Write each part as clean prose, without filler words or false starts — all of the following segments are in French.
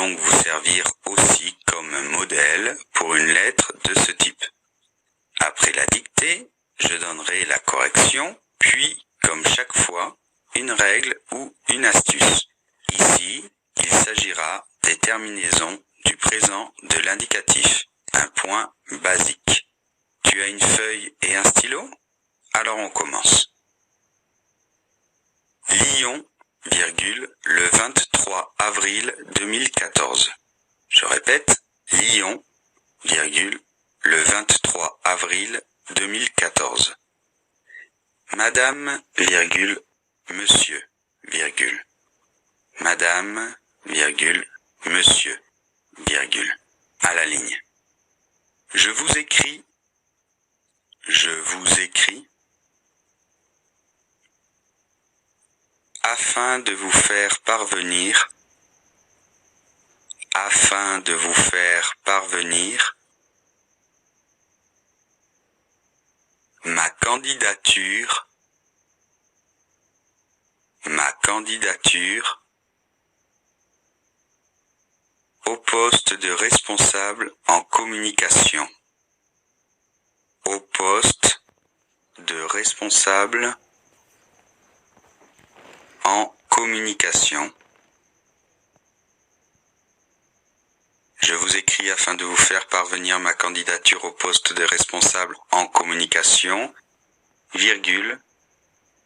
donc vous servir aussi comme modèle pour une lettre de ce type. Après la dictée, je donnerai la correction, puis, comme chaque fois, une règle ou une astuce. Ici, il s'agira des terminaisons du présent de l'indicatif, un point basique. Tu as une feuille et un stylo? Alors on commence. Lyon, le 23 avril 2014. Je répète, Lyon, le 23 avril 2014. Madame, monsieur, Madame, monsieur, à la ligne. Je vous écris, afin de vous faire parvenir, ma candidature au poste de responsable en communication. Au poste de responsable en communication. Je vous écris afin de vous faire parvenir ma candidature au poste de responsable en communication,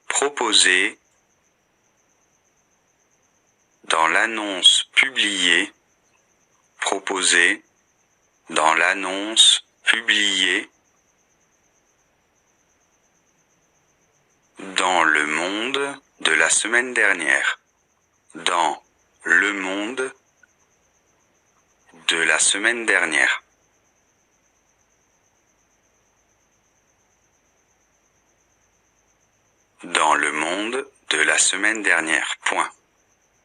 proposée dans l'annonce publiée, dans Le Monde de la semaine dernière. Dans Le Monde de la semaine dernière. Dans Le Monde de la semaine dernière. Point.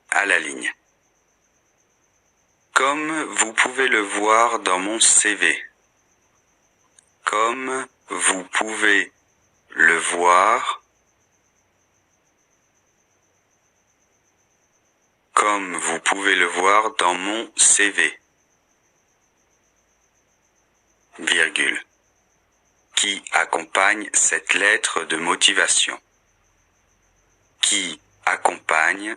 À la ligne. Comme vous pouvez le voir dans mon CV. Comme vous pouvez le voir dans mon CV. Virgule. Qui accompagne cette lettre de motivation. Qui accompagne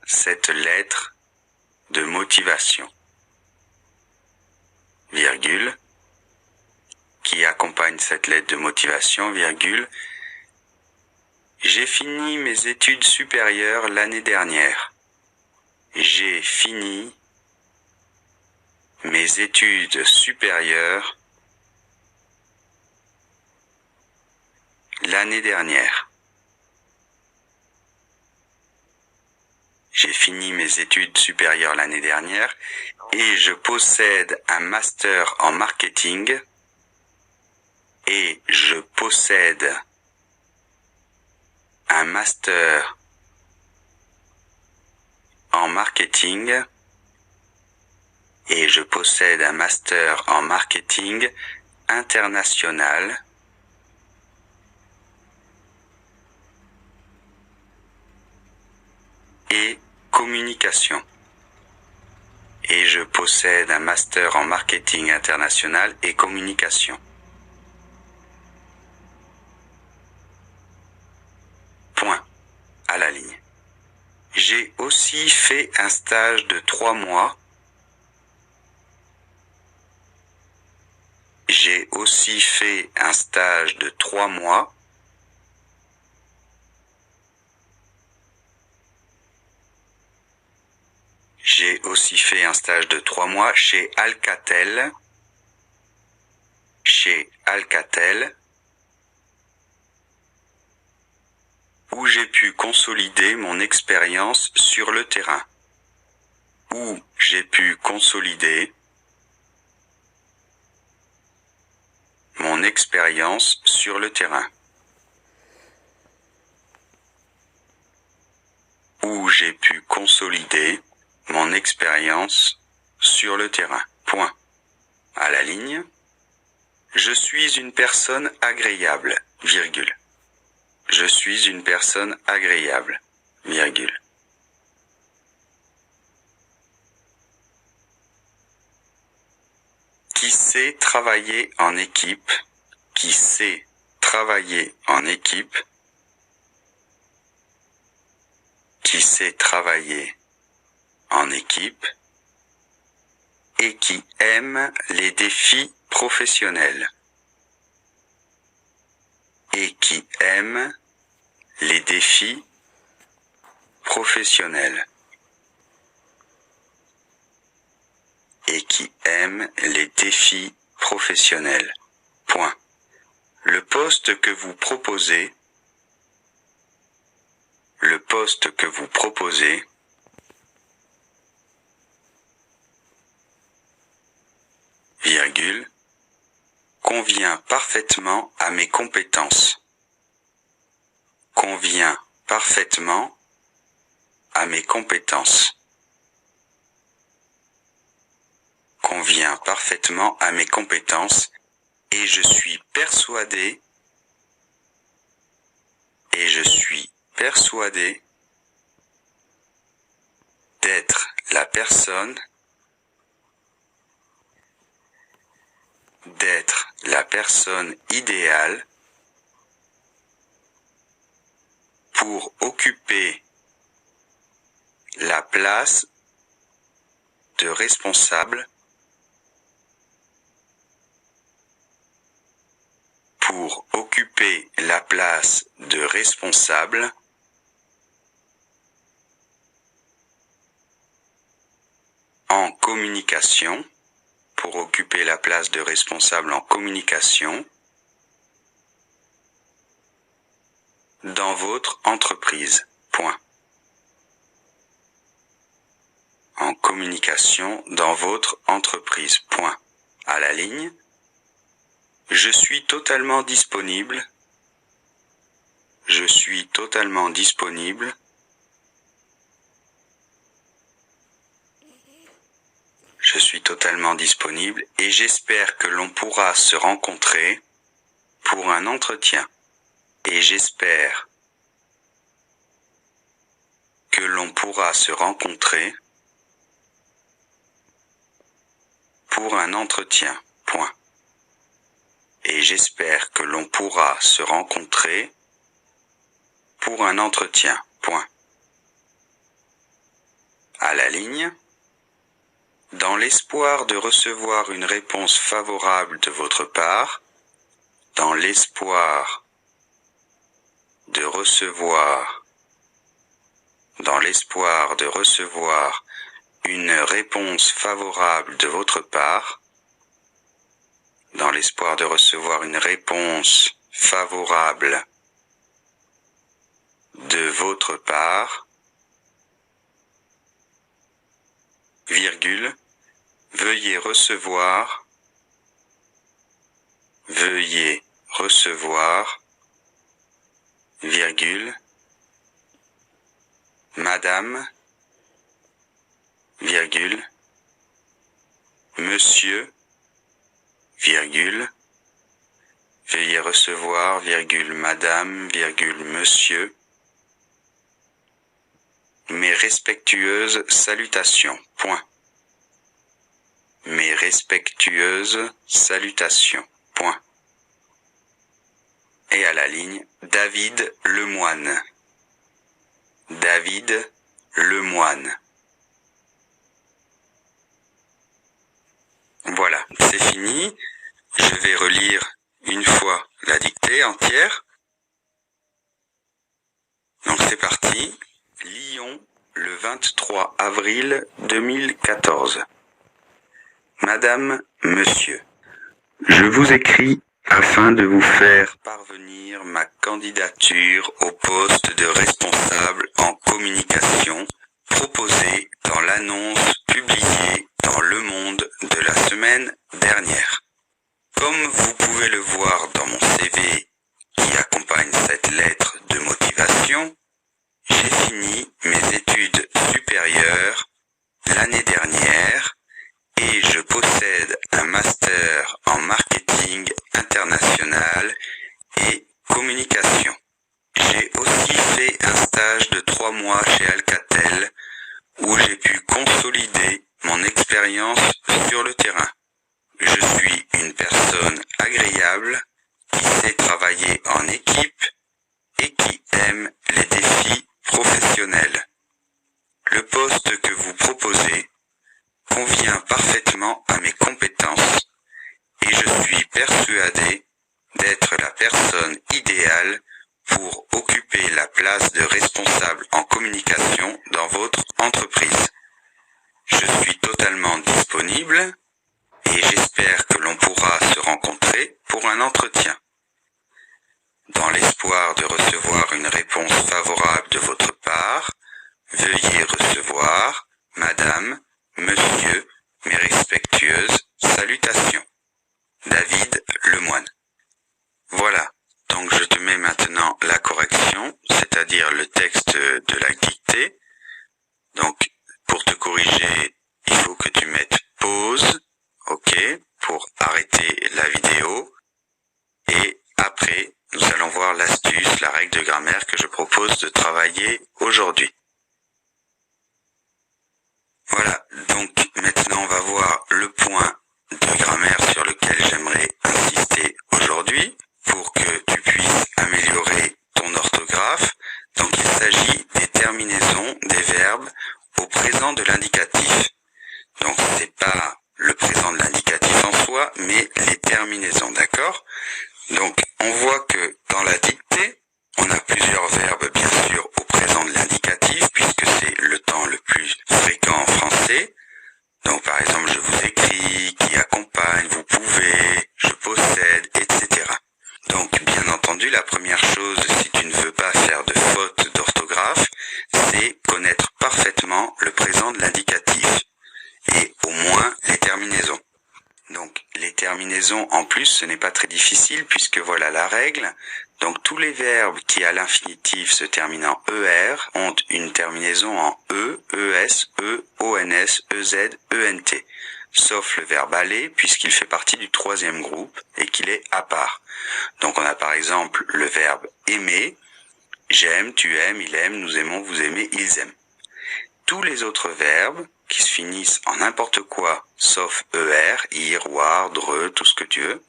cette lettre de motivation. Virgule. Qui accompagne cette lettre de motivation, virgule. J'ai fini mes études supérieures l'année dernière. J'ai fini mes études supérieures l'année dernière. J'ai fini mes études supérieures l'année dernière et je possède un master en marketing. Et je possède un master en marketing. Et je possède un master en marketing international. Et communication. Et je possède un master en marketing international et communication. Point. À la ligne. J'ai aussi fait un stage de 3 mois. J'ai aussi fait un stage de 3 mois. J'ai aussi fait un stage de 3 mois chez Alcatel. Où j'ai pu consolider mon expérience sur le terrain. Où j'ai pu consolider mon expérience sur le terrain. Où j'ai pu consolider mon expérience sur le terrain. Point. À la ligne. Je suis une personne agréable, virgule. Je suis une personne agréable, virgule. qui sait travailler en équipe, qui sait travailler en équipe, qui sait travailler en équipe et qui aime les défis professionnels et qui aime les défis professionnels et qui aime les défis professionnels. Point. Le poste que vous proposez, virgule, convient parfaitement à mes compétences. Convient parfaitement à mes compétences. Convient parfaitement à mes compétences et je suis persuadé d'être la personne idéale pour occuper la place de responsable en communication, dans votre entreprise. Point. En communication dans votre entreprise. Point. À la ligne. Je suis totalement disponible. Je suis totalement disponible. Je suis totalement disponible et j'espère que l'on pourra se rencontrer pour un entretien. Et j'espère que l'on pourra se rencontrer pour un entretien. Point. Et j'espère que l'on pourra se rencontrer pour un entretien. Point. À la ligne. Dans l'espoir de recevoir une réponse favorable de votre part, dans l'espoir de recevoir une réponse favorable de votre part, dans l'espoir de recevoir une réponse favorable de votre part, virgule, veuillez recevoir, virgule, madame, virgule, monsieur, virgule, veuillez recevoir, virgule, madame, virgule, monsieur, mes respectueuses salutations. Point. Mes respectueuses salutations. Point. Et à la ligne, David Lemoine. David Lemoine. Voilà, c'est fini. Je vais relire une fois la dictée entière. Donc c'est parti. Lyon, le 23 avril 2014. Madame, Monsieur, je vous écris afin de vous faire parvenir ma candidature au poste de responsable en communication proposée dans l'annonce publiée dans Le Monde de la semaine dernière. Comme vous pouvez le voir dans mon CV qui accompagne cette lettre de motivation, j'ai fini mes études supérieures l'année dernière et je possède un master en marketing international et communication. J'ai aussi fait un stage de 3 mois chez Alcatel où j'ai pu consolider mon expérience sur le terrain. Je suis une personne agréable qui sait travailler en équipe et qui aime les défis professionnels. Le poste que vous proposez convient parfaitement à mes compétences et je suis persuadé d'être la personne idéale pour occuper la place de responsable en communication dans votre entreprise. Je suis totalement disponible et j'espère que l'on pourra se rencontrer pour un entretien. Dans l'espoir de recevoir une réponse favorable de votre part, veuillez recevoir, Madame, Monsieur, mes respectueuses salutations. David Lemoine. Voilà, donc je te mets maintenant la correction, c'est-à-dire le texte de la dictée. Donc, pour te corriger, il faut que tu mettes pause, ok, pour arrêter la vidéo. Et après, nous allons voir l'astuce, la règle de grammaire que je propose de travailler aujourd'hui. Voilà, donc maintenant on va voir le point de grammaire sur lequel j'aimerais insister aujourd'hui pour que tu puisses améliorer ton orthographe. Donc il s'agit des terminaisons des verbes au présent de l'indicatif. Donc c'est pas le présent de l'indicatif en soi, mais les terminaisons, d'accord? Donc on voit que dans la dictée, on a plusieurs verbes bien sûr au présent de l'indicatif puisque c'est le temps le plus fréquent en français. Donc par exemple je vous écris, qui accompagne, vous pouvez, je possède, etc. Donc bien entendu la première chose si tu ne veux pas faire de faute d'orthographe, c'est connaître parfaitement le présent de l'indicatif et au moins les terminaisons. Donc les terminaisons en plus ce n'est pas très difficile puisque voilà la règle. Donc tous les verbes qui à l'infinitif se terminent en ER ont une terminaison en E, ES, E, ONS, EZ, ENT. Sauf le verbe aller puisqu'il fait partie du troisième groupe et qu'il est à part. Donc on a par exemple le verbe aimer, j'aime, tu aimes, il aime, nous aimons, vous aimez, ils aiment. Tous les autres verbes qui se finissent en n'importe quoi, sauf ER, ir, war, dre, tout ce que tu veux,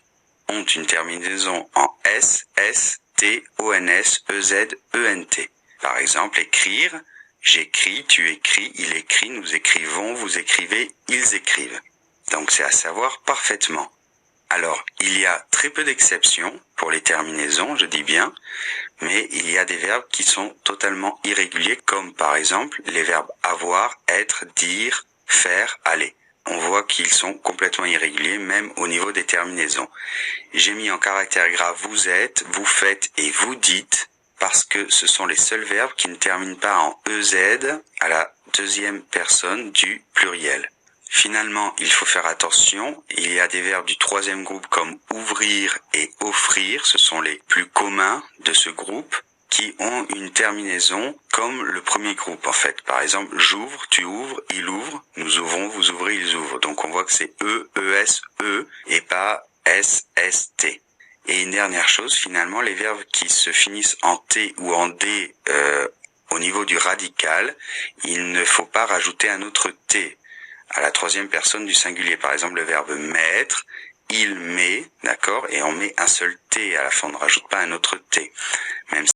ont une terminaison en S, S, T, ONS, EZ, ENT. Par exemple, écrire, j'écris, tu écris, il écrit, nous écrivons, vous écrivez, ils écrivent. Donc c'est à savoir parfaitement. Alors, il y a très peu d'exceptions pour les terminaisons, je dis bien, mais il y a des verbes qui sont totalement irréguliers, comme par exemple les verbes avoir, être, dire, faire, aller. On voit qu'ils sont complètement irréguliers, même au niveau des terminaisons. J'ai mis en caractère gras vous êtes, vous faites et vous dites, parce que ce sont les seuls verbes qui ne terminent pas en EZ à la deuxième personne du pluriel. Finalement, il faut faire attention, il y a des verbes du troisième groupe comme ouvrir et offrir, ce sont les plus communs de ce groupe, qui ont une terminaison comme le premier groupe en fait. Par exemple, j'ouvre, tu ouvres, il ouvre, nous ouvrons, vous ouvrez, ils ouvrent. Donc on voit que c'est E, ES, E et pas S, S, T. Et une dernière chose, finalement, les verbes qui se finissent en T ou en D au niveau du radical, il ne faut pas rajouter un autre T à la troisième personne du singulier. Par exemple, le verbe mettre, il met, d'accord, et on met un seul T à la fin, on ne rajoute pas un autre T. Même